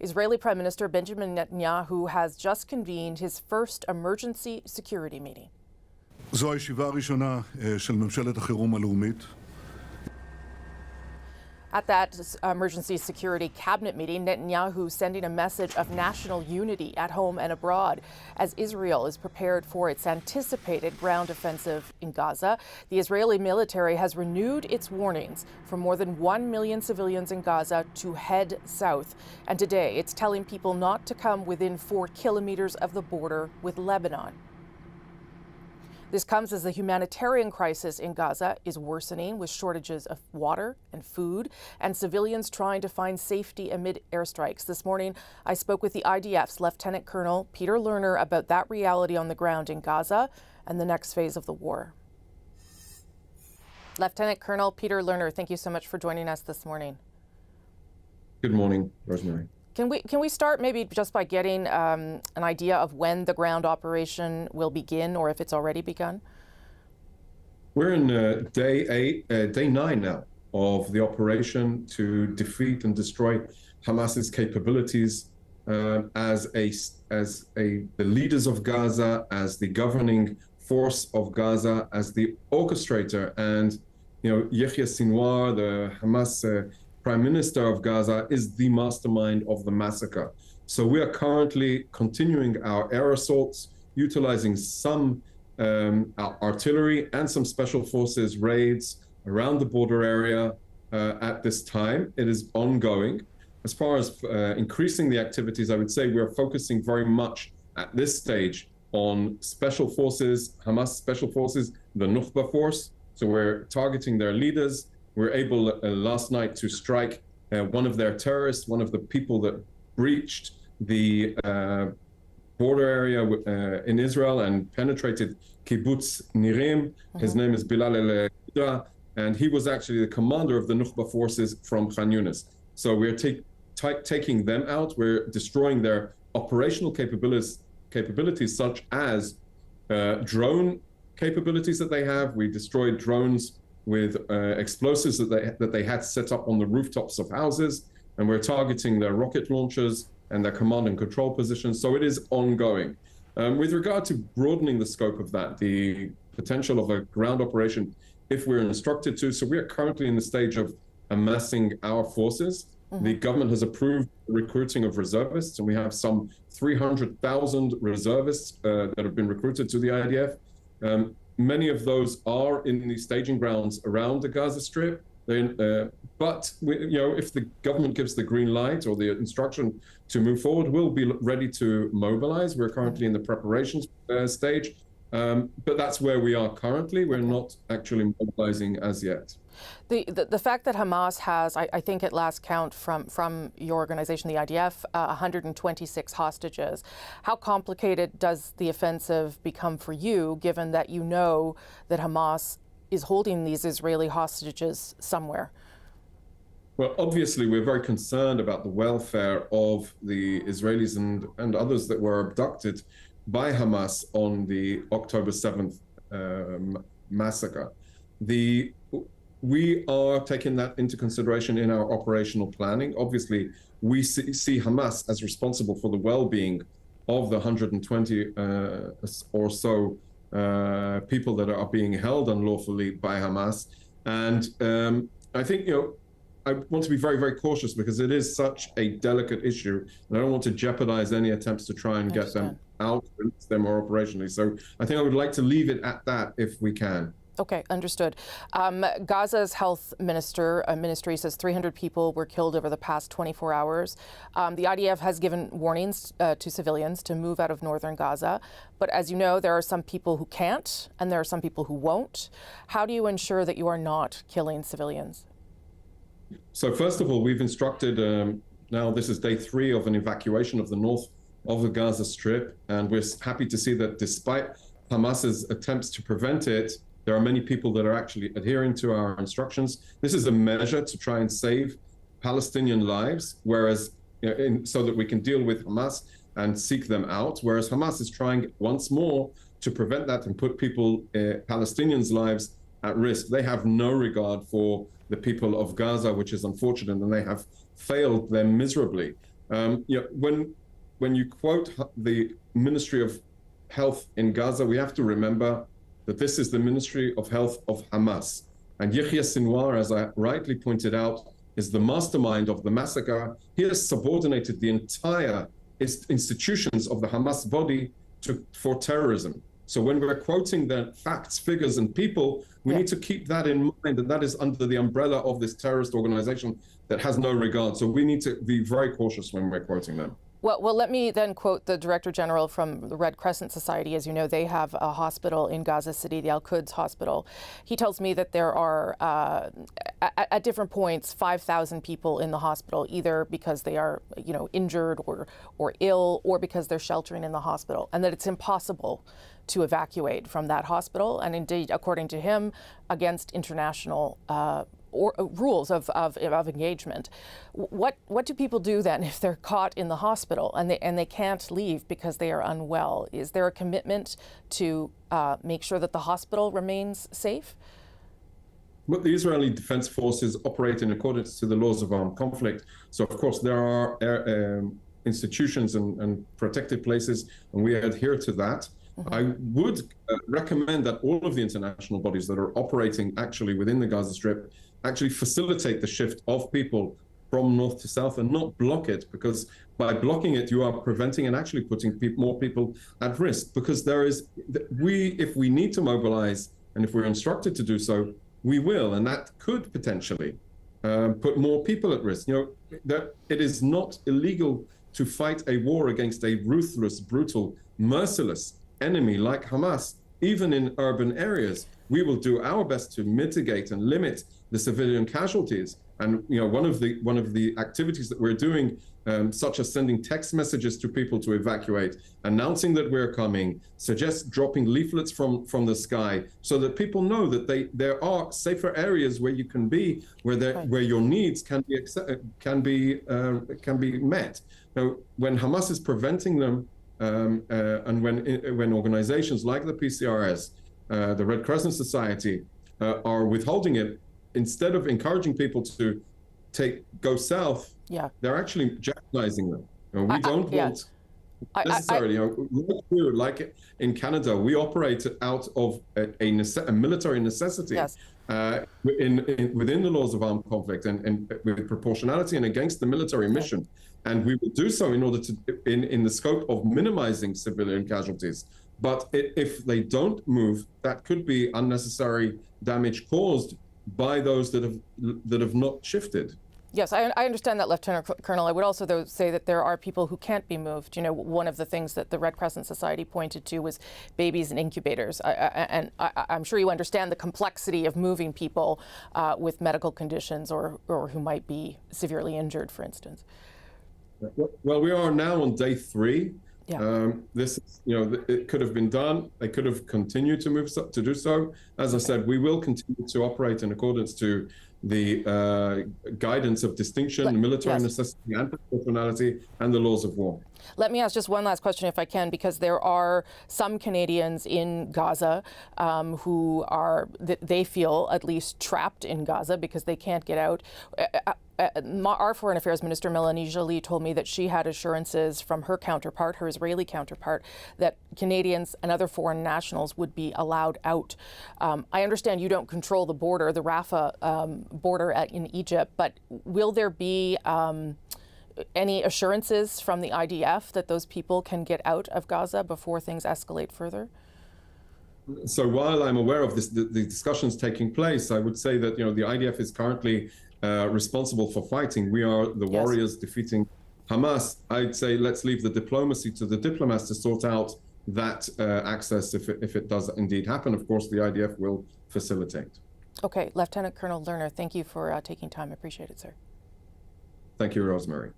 Israeli Prime Minister Benjamin Netanyahu has just convened his first emergency security meeting. זו הישיבה הראשונה של ממשלת החירום הלאומית. At that emergency security cabinet meeting, Netanyahu sending a message of national unity at home and abroad as Israel is prepared for its anticipated ground offensive in Gaza. The Israeli military has renewed its warnings for more than 1 million civilians in Gaza to head south. And today it's telling people not to come within 4 kilometers of the border with Lebanon. This comes as the humanitarian crisis in Gaza is worsening with shortages of water and food and civilians trying to find safety amid airstrikes. This morning, I spoke with the IDF's Lieutenant Colonel Peter Lerner about that reality on the ground in Gaza and the next phase of the war. Lieutenant Colonel Peter Lerner, thank you so much for joining us this morning. Good morning, Rosemary. Can we start maybe just by getting an idea of when the ground operation will begin, or if it's already begun? We're in day 9 now of the operation to defeat and destroy Hamas's capabilities as the leaders of Gaza, as the governing force of Gaza, as the orchestrator, and Yahya Sinwar, the Hamas Prime Minister of Gaza, is the mastermind of the massacre. So we are currently continuing our air assaults, utilizing some artillery and some special forces raids around the border area at this time. It is ongoing. As far as increasing the activities, I would say we are focusing very much at this stage on special forces, Hamas special forces, the Nukhba force. So we're targeting their leaders. We were able last night to strike one of their terrorists, one of the people that breached the border area in Israel and penetrated Kibbutz Nirim. His name is Bilal El-Qudra, and he was actually the commander of the Nukhba forces from Khan Yunis. So we're taking them out. We're destroying their operational capabilities such as drone capabilities that they have. We destroyed drones with explosives that they had set up on the rooftops of houses, and we're targeting their rocket launchers and their command and control positions. So it is ongoing. With regard to broadening the scope of that, the potential of a ground operation, if we're instructed to, so we are currently in the stage of amassing our forces. The government has approved the recruiting of reservists, and we have some 300,000 reservists that have been recruited to the IDF. Many of those are in the staging grounds around the Gaza Strip. But if the government gives the green light or the instruction to move forward, we'll be ready to mobilize. We're currently in the preparations stage, but that's where we are currently. We're not actually mobilizing as yet. The fact that Hamas has, I think at last count from your organization, the IDF, 126 hostages, how complicated does the offensive become for you, given that you know that Hamas is holding these Israeli hostages somewhere? Well, obviously, we're very concerned about the welfare of the Israelis and others that were abducted by Hamas on the October 7th massacre. We are taking that into consideration in our operational planning. Obviously, we see Hamas as responsible for the well-being of the 120 or so people that are being held unlawfully by Hamas. And I think, I want to be very, very cautious because it is such a delicate issue, and I don't want to jeopardize any attempts to try and get them out, release them more operationally. So I think I would like to leave it at that if we can. Okay, understood. Gaza's health ministry says 300 people were killed over the past 24 hours. The IDF has given warnings to civilians to move out of northern Gaza. But as you know, there are some people who can't, and there are some people who won't. How do you ensure that you are not killing civilians? So first of all, we've instructed, now this is day 3 of an evacuation of the north of the Gaza Strip. And we're happy to see that despite Hamas's attempts to prevent it, there are many people that are actually adhering to our instructions. This is a measure to try and save Palestinian lives, whereas so that we can deal with Hamas and seek them out, whereas Hamas is trying once more to prevent that and put Palestinians' lives at risk. They have no regard for the people of Gaza, which is unfortunate, and they have failed them miserably. When you quote the Ministry of Health in Gaza, we have to remember that this is the Ministry of Health of Hamas. And Yahya Sinwar, as I rightly pointed out, is the mastermind of the massacre. He has subordinated the entire institutions of the Hamas body for terrorism. So when we're quoting the facts, figures, and people, we need to keep that in mind, and that is under the umbrella of this terrorist organization that has no regard. So we need to be very cautious when we're quoting them. Well, let me then quote the Director General from the Red Crescent Society. As you know, they have a hospital in Gaza City, the Al-Quds Hospital. He tells me that there are, at different points, 5,000 people in the hospital, either because they are, injured or ill, or because they're sheltering in the hospital, and that it's impossible to evacuate from that hospital. And indeed, according to him, against international rules of engagement. What do people do then if they're caught in the hospital and they can't leave because they are unwell? Is there a commitment to make sure that the hospital remains safe? Well, the Israeli Defense Forces operate in accordance to the laws of armed conflict. So, of course, there are institutions and protected places, and we adhere to that. Mm-hmm. I would recommend that all of the international bodies that are operating actually within the Gaza Strip actually facilitate the shift of people from north to south and not block it, because by blocking it, you are preventing and actually putting more people at risk. Because if we need to mobilize, and if we're instructed to do so, we will, and that could potentially put more people at risk. That it is not illegal to fight a war against a ruthless, brutal, merciless enemy like Hamas, even in urban areas. We will do our best to mitigate and limit the civilian casualties. And one of the activities that we're doing, such as sending text messages to people to evacuate, announcing that we're coming, suggest dropping leaflets from the sky, so that people know that there are safer areas where you can be, where your needs can be met. Now, when Hamas is preventing them, and when organizations like the PCRS, the Red Crescent Society, are withholding it, instead of encouraging people to go south, they're actually jeopardizing them. We don't want necessarily. Like in Canada, we operate out of a military necessity. Yes. Within the laws of armed conflict and with proportionality and against the military mission. And we will do so in order to, in the scope of minimizing civilian casualties. But if they don't move, that could be unnecessary damage caused by those that have not shifted. Yes, I understand that, Lieutenant Colonel. I would also, though, say that there are people who can't be moved. One of the things that the Red Crescent Society pointed to was babies in incubators. I'm sure you understand the complexity of moving people with medical conditions or who might be severely injured, for instance. Well, we are now on day 3. This, it could have been done. They could have continued to do so. As I said, we will continue to operate in accordance to the guidance of distinction, military necessity and proportionality, and the laws of war. Let me ask just one last question, if I can, because there are some Canadians in Gaza who are, they feel at least trapped in Gaza because they can't get out. Our Foreign Affairs Minister, Melanie Joly, told me that she had assurances from her counterpart, her Israeli counterpart, that Canadians and other foreign nationals would be allowed out. I understand you don't control the border, the Rafah border in Egypt, but will there be any assurances from the IDF that those people can get out of Gaza before things escalate further? So while I'm aware of the discussions taking place, I would say that the IDF is currently responsible for fighting. We are the warriors defeating Hamas. I'd say let's leave the diplomacy to the diplomats to sort out that access if it does indeed happen. Of course, the IDF will facilitate. Okay, Lieutenant Colonel Lerner, thank you for taking time. I appreciate it, sir. Thank you, Rosemary.